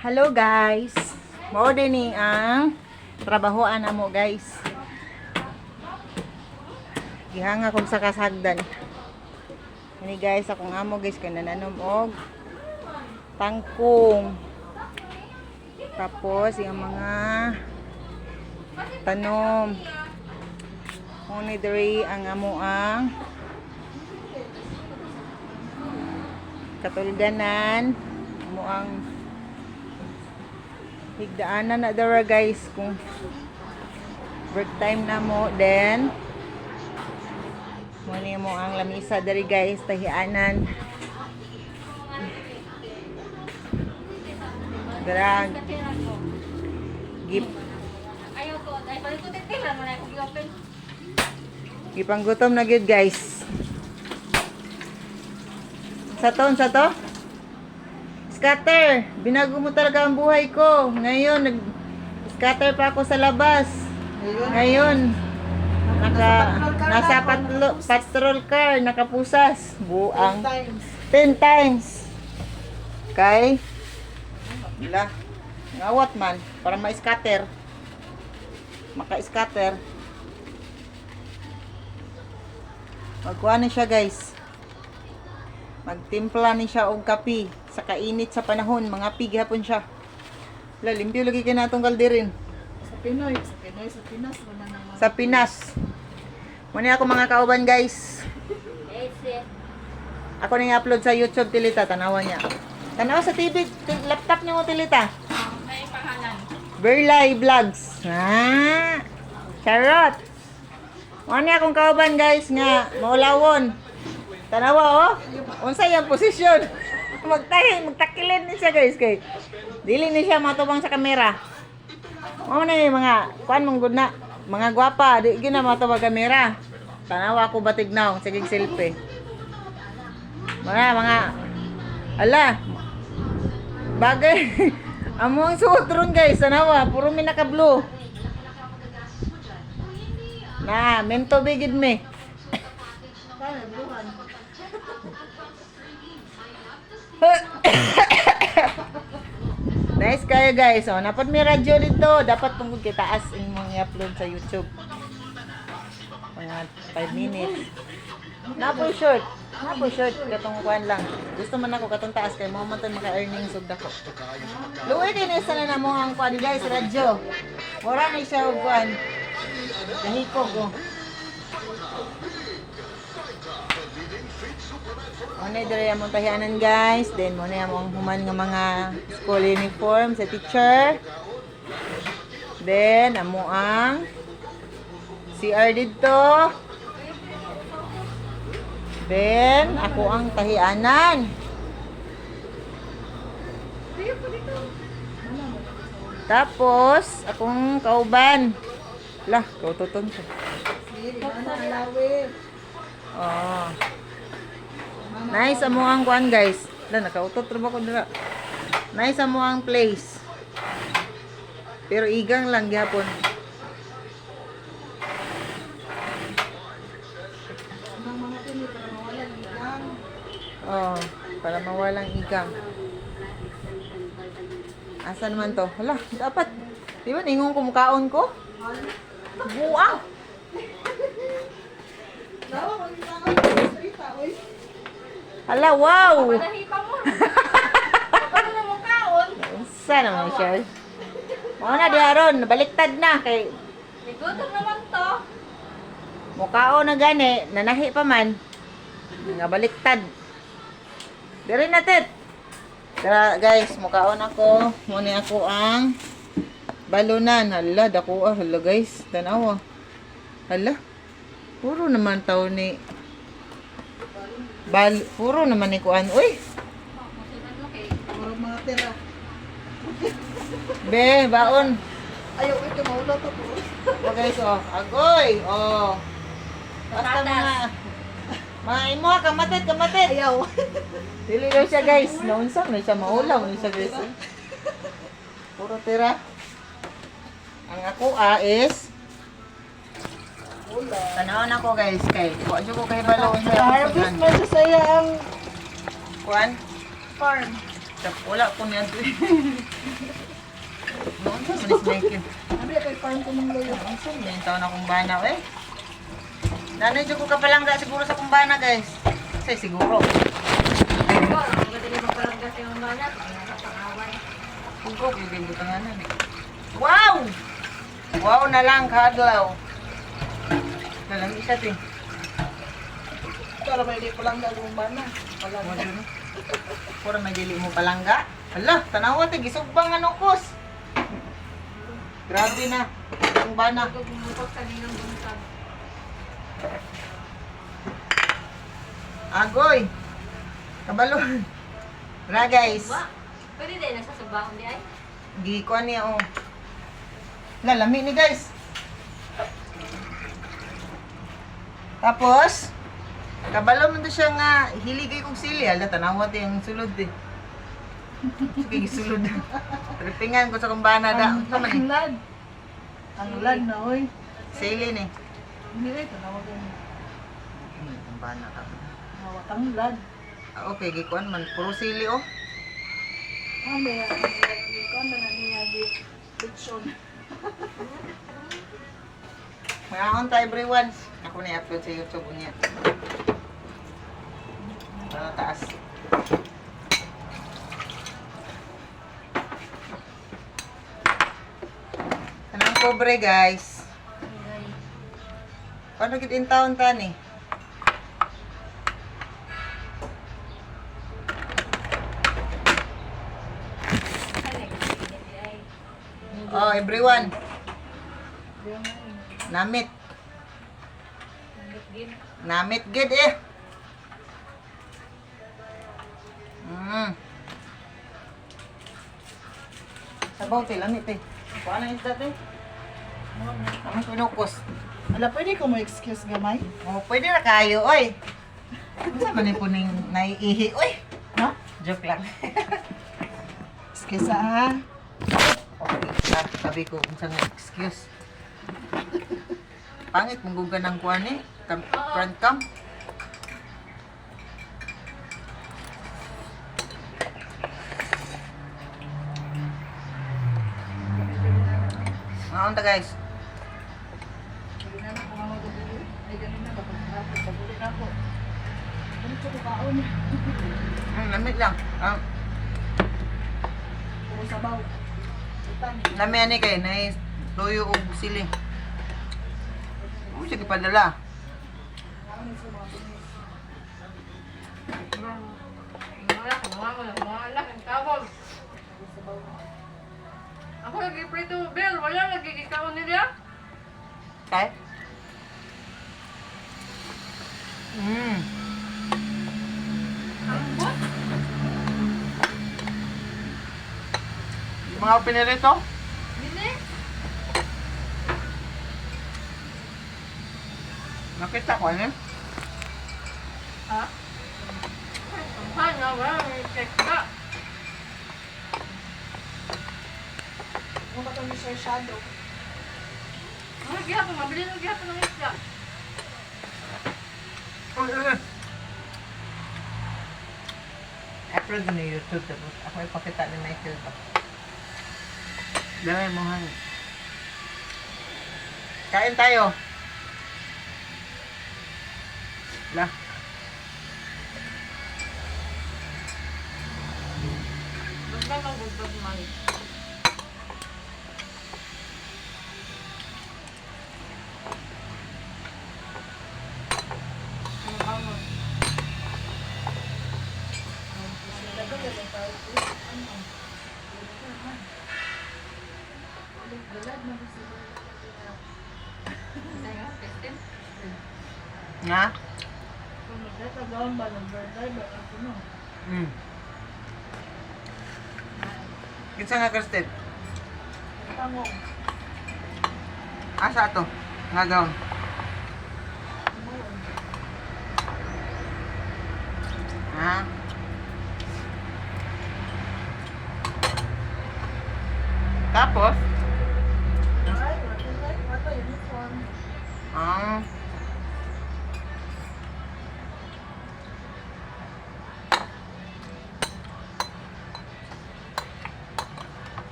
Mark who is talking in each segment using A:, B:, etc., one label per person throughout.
A: Hello guys. Mao din ni ang trabahoan amo guys. Gihanga kog sa kasagdan. Ini guys akong amo guys kay nananom og tangkong. Tapos yung mga tanom. Oni diri ang amo ang katulganan amo ang higdaanan na dara guys kung break time na mo then muni mo ang lamisa diri guys tahianan drag gip gipanggutom na gyud guys sa to scatter, binago mo talaga ang buhay ko. Ngayon, nag-scatter pa ako sa labas. Ngayon, nasa patrol car, nakapusas. Buang. 10 times. Okay? Wala. Ngawat man, para ma-scatter. Maka-scatter. Magkuha na siya guys. Magtimpla ni siya og kape sa kainit sa panahon, mga pighapon siya. Limpyo lagi kay natong kalderin.
B: Sa Pinas naman naman.
A: Sa Pinas. Muna ako mga kauban guys. Ako na i-upload sa YouTube tilita, tanawan niya. Tanawa sa TV, laptop niyo mo tilita.
B: May pangalan.
A: Verlay Vlogs. Charot. Muna akong kauban guys nga maulawon. Tanawa oh. Unsa yang posisyon? Magtakilin ni siya guys kay. Dili ni siya matubang sa kamera. Mao na yung mga kuan mong good na. Mga gwapa, di gyud na matubang kamera. Tanawa ako batignaw, sige selfie. Mga ala. Bagay. Among suot ron guys, tanawa, puro mi naka-blue. Na, mento bigid me. Nice kayo guys. Oh, napad may radyo dito. Dapat tungkol kitaas imong i-upload sa YouTube. Mga 5 minutes. Napo short. Katong kuan lang. Gusto man ako katong taas kay mo man tay maka-earnings ug dako. Luoy din isa na namo ang kuan guys, radyo. Mura ni siya og kuan. Dahikog oh. Muna diri among tahianan guys. Then muna among human nga mga school uniform sa teacher. Then amo ang CR dito. Then ako ang tahianan. Tapos akong kauban. Lah, kautoton ko. Oh. Nice amo ang kuan guys. Lan nakautot ra ba ko dira. Nice amo ang place. Pero igang lang gyapon. Oh, para mawalang igang. Asa naman to? Hala, dapat. Di ba ningon ko mukaon ko? Buang. Hala, wow!
B: Panahipa mo. Paano na mo kaon?
A: Unsa naman siya? Mao na diharon, baliktad na kay
B: Igutom naman to.
A: mukao na gani, nanahi pa man. Nga baliktad. Diri na tet. Tara guys, mukaon ako. Muna ako ang balunan. Hala, dako hala guys. Tanawa. Hala. Puro naman taw ni puro naman ni kuan. Uy.
B: Puro mga tira.
A: Be, baon.
B: Ayaw ito maula to po.
A: O guys, oh. Agoy. Oh. Basta mga imo, kamatit.
B: Ayaw.
A: Dili daw siya guys. Naunsang na siya maulaw ni siya guys. Puro tira. Ang ako is tanawon ako guys kay wa jud ko kay balo sa
B: Harvest mo sa saya ang
A: kuan
B: farm.
A: Wala po niyan. Noon sa manis makin.
B: Sabi, kay parang ko ng loyo.
A: Ang sum, may taon akong bana eh. Nanay, dyan ko kapalangga siguro sa kumbana guys. Kasi siguro. Tugok, yung butanganan eh. Wow! Wow na lang, kadlaw. Nalang isa to eh.
B: Para may di ko lang gagawin ba na. Wala
A: Ano
B: na.
A: yun? Pura may dili mo palangga. Hala, tanawa te, gisugbang ano kos. Grabe na. Ang bana. Agoy. Kabalon. Wala guys.
B: Pwede din, nasasabahon di ay?
A: Gikuan niya oh. Lalami ni guys. Tapos, kabalo man to siya nga hiligay kong sili. Hala, tanawa te yung sulod eh. Sige, sulod. Tripingan ko sa kumbana da. Ano man eh?
B: lad. Ang lad na, oy.
A: Sili ni.
B: Hindi rin, tanawag yan.
A: Kumbana ka.
B: Nawat ang lad.
A: Okay, gikuan man. Puro sili oh.
B: May ikaw na niya di fiction.
A: Mayroon tayo everyone. Ako na i-upload sa YouTube niya. Ano taas? Anong pobre guys? Paano kita in town tani? Oh, everyone. Namit. Namit gid eh. Sabaw te lamit eh. Paano isda te? Ang pinukos.
B: Ala, pwede ko mo excuse gamay?
A: Oh, pwede na kayo, oy. Sa man po ning naiihi, oy.
B: Ha?
A: Joke lang.
B: Excuse ha?
A: Okay, sabi ko kung saan excuse. Pangit mong guga ng kuwan eh. Front cam. Ngaon ta guys. Lamit lang.
B: Puro sabaw.
A: Lamit ni kay na toyo ug sili. Sige padala.
B: Ako lagi prito bell, wala lagi ikaw nila.
A: Kay? Yung mga pinirito?
B: Dili.
A: Nakita ko ano?
B: Ha? Ay, nga wala, check ka. Ano ba ito ni Sir Shadow? Ano gihapon? Mabili na gihapon ng isla.
A: Upload na YouTube tapos ako ipakita ni Michael ba. Dami mo hangin. Kain tayo. Lah.
B: Basta mag-good man.
A: Nga? Kinsa nga Kristen? Asa to? Nga gaon. Ha? Tapos? Ah.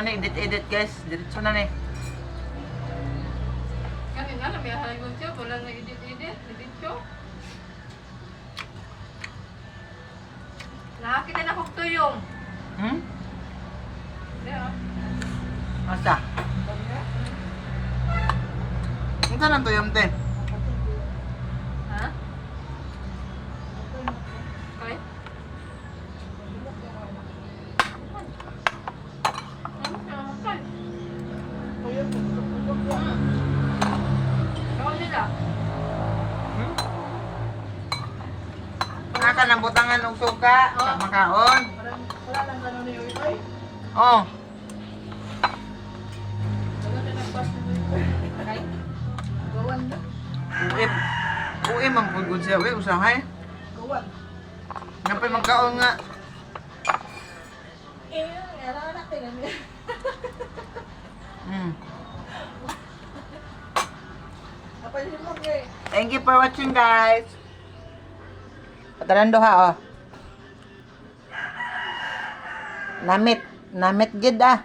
C: na edit guys. Diretso na ni.
B: Kasi nga, may halagon siya. Wala na edit-edit. Edit ko. Nakakita na kong tuyong.
C: Hmm?
B: Hindi ah.
C: Asa? Ang tanong to yung te.
B: Ha? Okay. Kawal nila.
C: Nga ka ng butangan ng suka.
B: Oh.
C: Sa makaon.
B: Wala lang gano'n ni Uy.
C: Oh.
B: Wala na nagpas ni Uy. Okay? Gawan na.
C: Uim. Uim ang pagod siya. Uy, usahay.
B: Gawan.
C: Napay magkaon nga.
B: Era natin na niya.
C: Hmm.
B: Apa yun mo kay?
C: Thank you for watching guys.
A: Pataran doha oh. Namit gid ah.